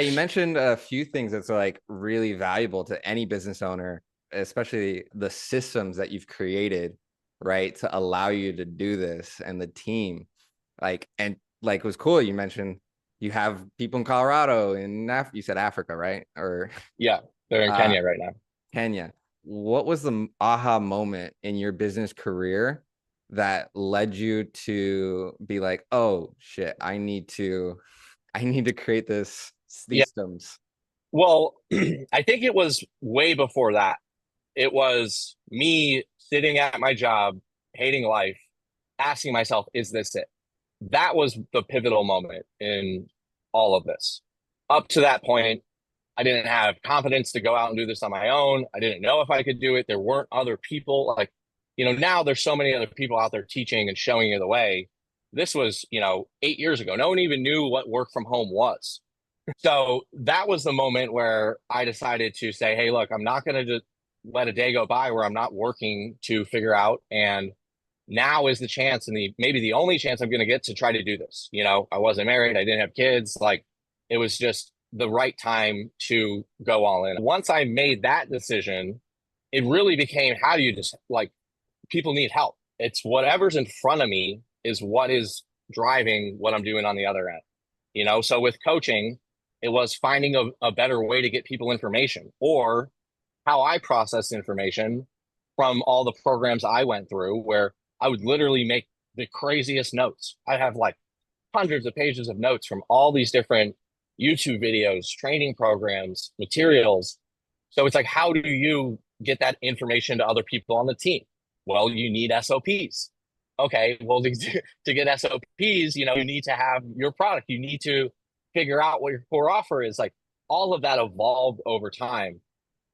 You mentioned a few things that's like really valuable to any business owner, especially the systems that you've created, right, to allow you to do this and the team. And like it was cool. You mentioned you have people in Colorado, you said Africa, right? Or Yeah, they're in uh Kenya right now. Kenya. What was the aha moment in your business career that led you to be like, oh shit, I need to create Yeah. these systems. Well, I think it was way before that. It was me sitting at my job, hating life, asking myself, is this it? That was the pivotal moment in all of this. Up to that point, I didn't have confidence to go out and do this on my own. I didn't know if I could do it. There weren't other people like, now there's so many other people out there teaching and showing you the way. This was, 8 years ago. No one even knew what work from home was. So that was the moment where I decided to say, hey, look, I'm not going to just let a day go by where I'm not working to figure out. And now is the chance and maybe the only chance I'm going to get to try to do this. I wasn't married, I didn't have kids. Like it was just the right time to go all in. Once I made that decision, it really became how do you just like people need help. It's whatever's in front of me is what is driving what I'm doing on the other end. So with coaching, it was finding a better way to get people information or how I process information from all the programs I went through where I would literally make the craziest notes. I have like hundreds of pages of notes from all these different YouTube videos, training programs, materials. So it's like, how do you get that information to other people on the team? Well, you need SOPs. Okay, well, to get SOPs, you need to have your product. You need to figure out what your core offer is. Like all of that evolved over time.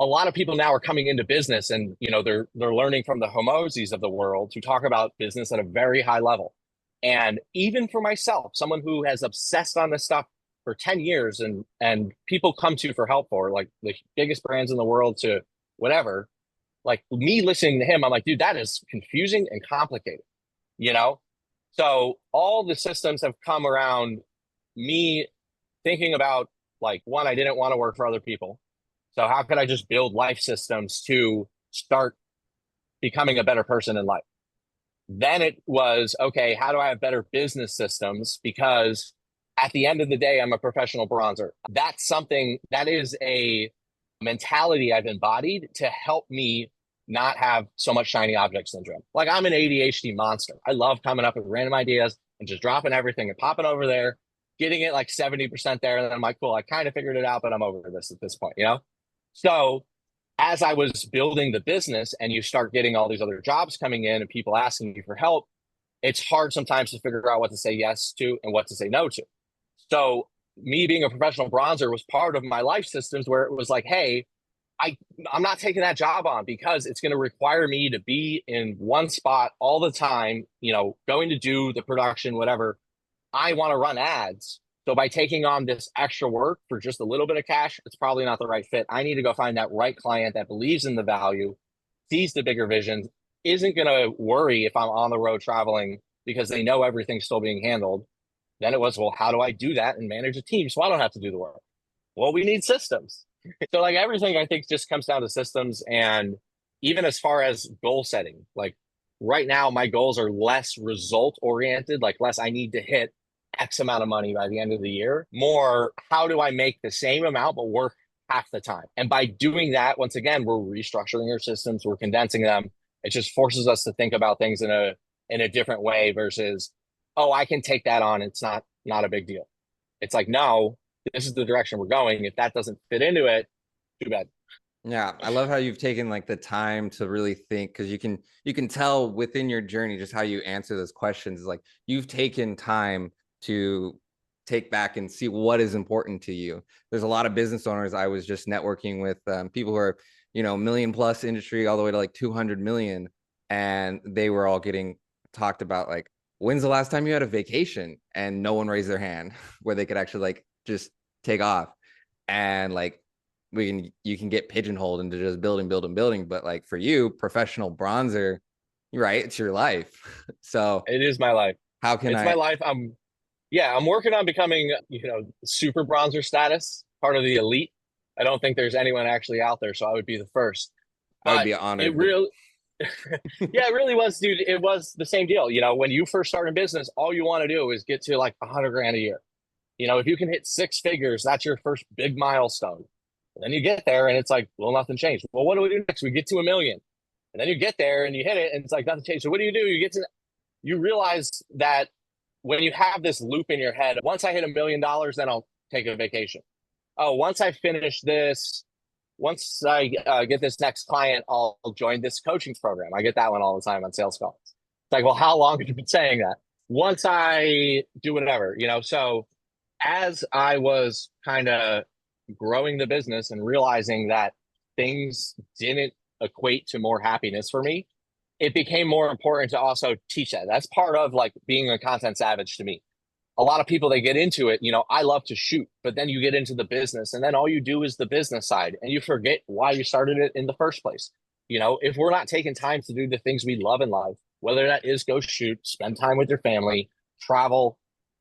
A lot of people now are coming into business and they're learning from the Homozis of the world who talk about business at a very high level. And even for myself, someone who has obsessed on this stuff for 10 years and people come to for help for like the biggest brands in the world to whatever, like me listening to him, I'm like, dude, that is confusing and complicated, you know? So all the systems have come around me thinking about like one, I didn't want to work for other people. So how could I just build life systems to start becoming a better person in life? Then it was, okay, how do I have better business systems? Because at the end of the day, I'm a professional bronzer. That's something that is a mentality I've embodied to help me not have so much shiny object syndrome. Like I'm an ADHD monster. I love coming up with random ideas and just dropping everything and popping over there, getting it like 70% there. And then I'm like, cool, I kind of figured it out, but I'm over this at this point. So as I was building the business and you start getting all these other jobs coming in and people asking you for help, it's hard sometimes to figure out what to say yes to and what to say no to. So me being a professional bronzer was part of my life systems where it was like, hey, I I'm not taking that job on because it's going to require me to be in one spot all the time, going to do the production, whatever. I want to run ads. So by taking on this extra work for just a little bit of cash, it's probably not the right fit. I need to go find that right client that believes in the value, sees the bigger vision, isn't going to worry if I'm on the road traveling because they know everything's still being handled. Then it was, well, how do I do that and manage a team so I don't have to do the work? Well, we need systems. So like everything I think just comes down to systems and even as far as goal setting, like right now my goals are less result oriented, like less I need to hit X amount of money by the end of the year, more how do I make the same amount but work half the time? And by doing that, once again, we're restructuring our systems, we're condensing them. It just forces us to think about things in a different way versus, oh, I can take that on. It's not a big deal. It's like, no, this is the direction we're going. If that doesn't fit into it, too bad. Yeah, I love how you've taken like the time to really think because you can tell within your journey just how you answer those questions. Like you've taken time to take back and see what is important to you. There's a lot of business owners I was just networking with, people who are million plus industry all the way to like 200 million, and they were all getting talked about like when's the last time you had a vacation, and no one raised their hand where they could actually like just take off and like you can get pigeonholed into just building, building, building. But like for you, professional bronzer, right? It's your life. So It is my life. how can It's my I? life. I'm working on becoming, super bronzer status. part of the elite. I don't think there's anyone actually out there, so I would be the first. I would But be it honored, but really, yeah, it really was, dude. It was the same deal. You know, when you first start in business, all you want to do is get to like 100 grand a year. You know, if you can hit six figures, that's your first big milestone. And then you get there and it's like, well, nothing changed. Well, what do we do next? We get to 1 million. And then you get there and you hit it and it's like nothing changed. So what do? You get to, you realize that when you have this loop in your head, once I hit $1 million, then I'll take a vacation. Oh, once I finish this, once I get this next client, I'll join this coaching program. I get that one all the time on sales calls. It's like, well, how long have you been saying that? Once I do whatever, you know, so as I was kind of growing the business and realizing that things didn't equate to more happiness for me, it became more important to also teach that. That's part of like being a content savage to me. A lot of people, they get into it, you know, I love to shoot, but then you get into the business and then all you do is the business side and you forget why you started it in the first place. You know, if we're not taking time to do the things we love in life, whether that is go shoot, spend time with your family, travel,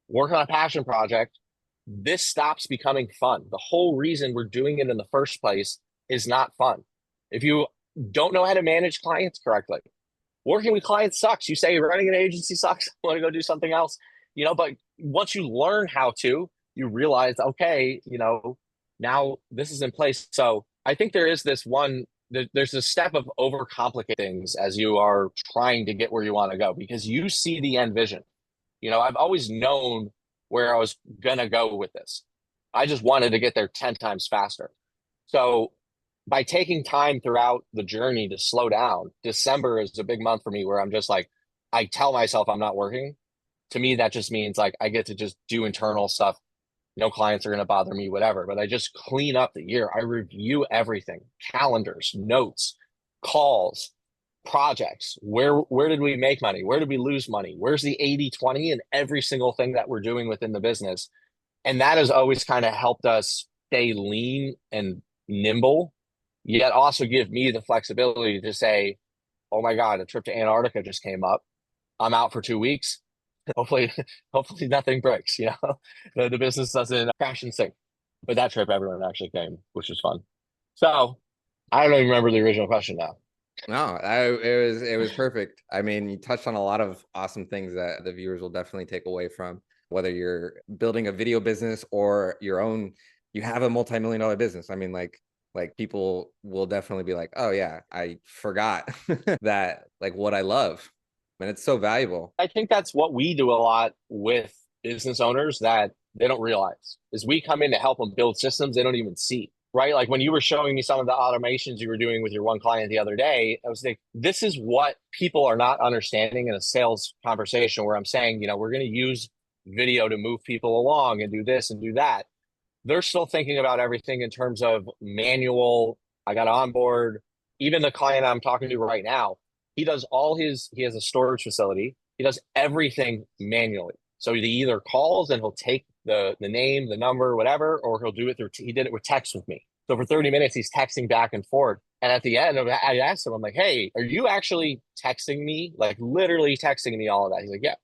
work on a passion project, this stops becoming fun. The whole reason we're doing it in the first place is not fun. If you don't know how to manage clients correctly, working with clients sucks. You say running an agency sucks. I want to go do something else, you know, but once you learn how to, you realize, okay, you know, now this is in place. So I think there is this one, there's a step of overcomplicate things as you are trying to get where you want to go because you see the end vision. You know, I've always known where I was going to go with this. I just wanted to get there 10 times faster. So by taking time throughout the journey to slow down, December is a big month for me where I'm just like, I tell myself I'm not working. To me, that just means like I get to just do internal stuff. No clients are going to bother me, whatever. But I just clean up the year. I review everything, calendars, notes, calls, projects. Where did we make money? Where did we lose money? Where's the 80-20 in every single thing that we're doing within the business? And that has always kind of helped us stay lean and nimble, yet also give me the flexibility to say, oh my God, a trip to Antarctica just came up. I'm out for 2 weeks. Hopefully, hopefully nothing breaks, you know, the business doesn't crash and sink. But that trip, everyone actually came, which was fun. So I don't even remember the original question now. no, it was perfect. I mean, you touched on a lot of awesome things that the viewers will definitely take away from whether you're building a video business or your own, you have a multi-million-dollar business. I mean, like people will definitely be like, oh yeah, I forgot that like what I love. And it's so valuable. I think that's what we do a lot with business owners that they don't realize is we come in to help them build systems they don't even see, right? Like when you were showing me some of the automations you were doing with your one client the other day, I was like, this is what people are not understanding in a sales conversation where I'm saying, you know, we're going to use video to move people along and do this and do that. They're still thinking about everything in terms of manual. I got on board. Even the client I'm talking to right now, he does he has a storage facility. He does everything manually. So he either calls and he'll take the name, the number, whatever, or he'll do it through, he did it with text with me. So for 30 minutes, he's texting back and forth. And at the end of it, I asked him, I'm like, hey, are you actually texting me? Like literally texting me all of that. He's like, yeah.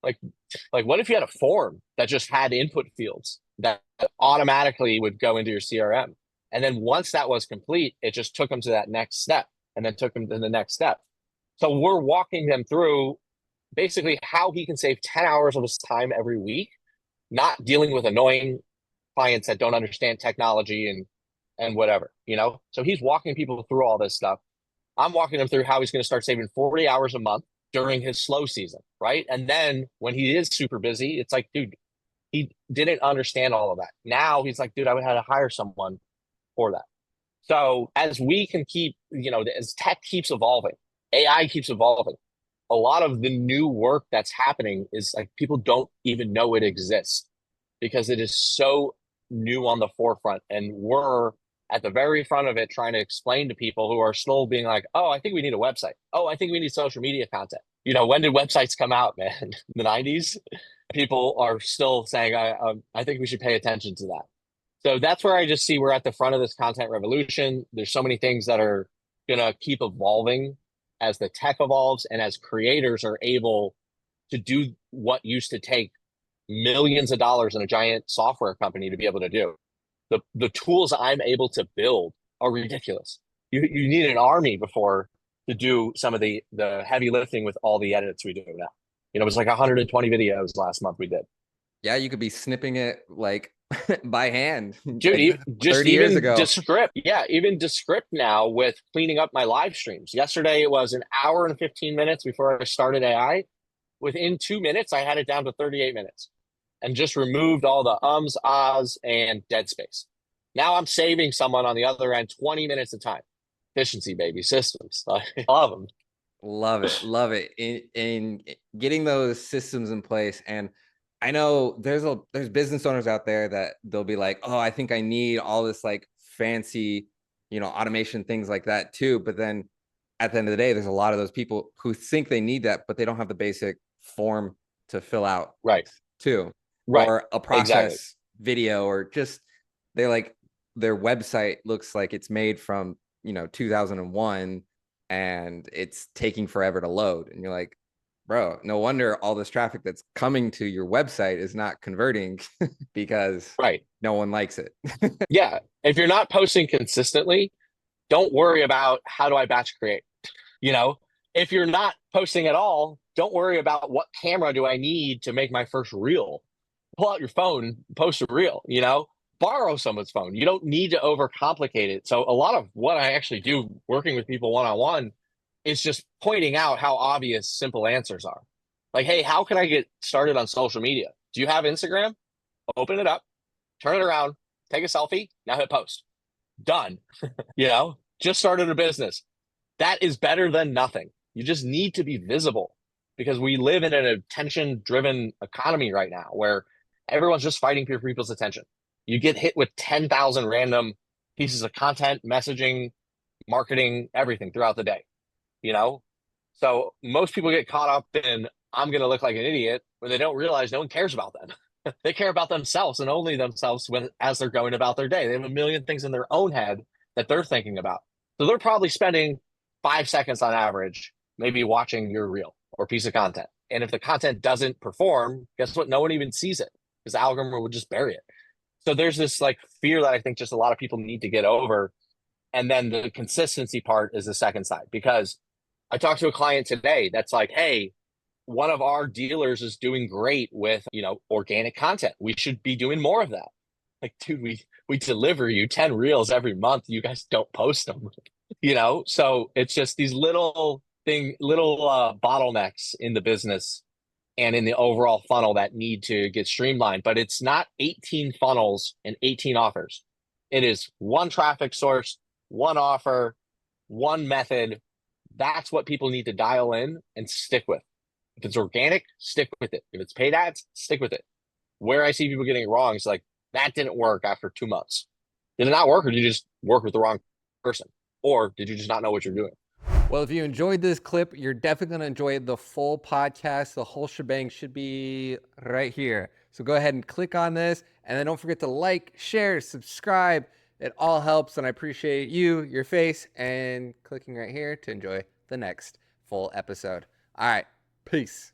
Like what if you had a form that just had input fields that automatically would go into your CRM? And then once that was complete, it just took them to that next step and then took them to the next step. So we're walking them through basically how he can save 10 hours of his time every week, not dealing with annoying clients that don't understand technology and whatever, you know? So he's walking people through all this stuff. I'm walking them through how he's going to start saving 40 hours a month during his slow season, right? And then when he is super busy, it's like, dude, he didn't understand all of that. Now he's like, dude, I would have to hire someone for that. So as we can keep, you know, as tech keeps evolving, AI keeps evolving, a lot of the new work that's happening is like people don't even know it exists because it is so new on the forefront. And we're at the very front of it trying to explain to people who are still being like, oh, I think we need a website. Oh, I think we need social media content. You know, when did websites come out, man? The 90s? People are still saying, I think we should pay attention to that. So that's where I just see we're at the front of this content revolution. There's so many things that are going to keep evolving as the tech evolves and as creators are able to do what used to take millions of dollars in a giant software company to be able to do. The tools I'm able to build are ridiculous. You need an army before to do some of the heavy lifting with all the edits we do now. It was like 120 videos last month we did. Yeah, you could be snipping it like by hand Dude, like just 30 years even ago. Descript. Yeah, even Descript now with cleaning up my live streams. Yesterday it was an hour and 15 minutes before I started AI. Within 2 minutes, I had it down to 38 minutes and just removed all the ums, ahs, and dead space. Now I'm saving someone on the other end 20 minutes of time. Efficiency, baby, systems. I love them. Love it. Love it. In getting those systems in place. And I know there's business owners out there that they'll be like, oh, I think I need all this like fancy, automation, things like that too. But then at the end of the day, there's a lot of those people who think they need that, but they don't have the basic form to fill out Right. too, Right. or a Exactly. process video, or just they're like their website looks like it's made from 2001 and it's taking forever to load, and you're like, bro, no wonder all this traffic that's coming to your website is not converting because Right. no one likes it. Yeah. If you're not posting consistently, don't worry about how do I batch create. You know, if you're not posting at all, don't worry about what camera do I need to make my first reel. Pull out your phone, post a reel, borrow someone's phone. You don't need to overcomplicate it. So a lot of what I actually do working with people one-on-one is just pointing out how obvious simple answers are. Like, hey, how can I get started on social media? Do you have Instagram? Open it up, turn it around, take a selfie, now hit post. Done. Just started a business. That is better than nothing. You just need to be visible because we live in an attention driven economy right now where everyone's just fighting for people's attention. You get hit with 10,000 random pieces of content, messaging, marketing, everything throughout the day, you know? So most people get caught up in, I'm going to look like an idiot when they don't realize no one cares about them. They care about themselves and only themselves as they're going about their day. They have a million things in their own head that they're thinking about. So they're probably spending 5 seconds on average, maybe watching your reel or piece of content. And if the content doesn't perform, guess what? No one even sees it because the algorithm would just bury it. So there's this like fear that I think just a lot of people need to get over. And then the consistency part is the second side, because I talked to a client today that's like, hey, one of our dealers is doing great with, organic content. We should be doing more of that. Like, dude, we deliver you 10 reels every month. You guys don't post them, So it's just these little bottlenecks in the business and in the overall funnel that need to get streamlined. But it's not 18 funnels and 18 offers. It is one traffic source, one offer, one method. That's what people need to dial in and stick with. If it's organic, stick with it. If it's paid ads, stick with it. Where I see people getting it wrong is like, that didn't work after 2 months. Did it not work, or did you just work with the wrong person? Or did you just not know what you're doing? Well, if you enjoyed this clip, you're definitely going to enjoy the full podcast. The whole shebang should be right here. So go ahead and click on this. And then don't forget to like, share, subscribe. It all helps. And I appreciate you, your face, and clicking right here to enjoy the next full episode. All right. Peace.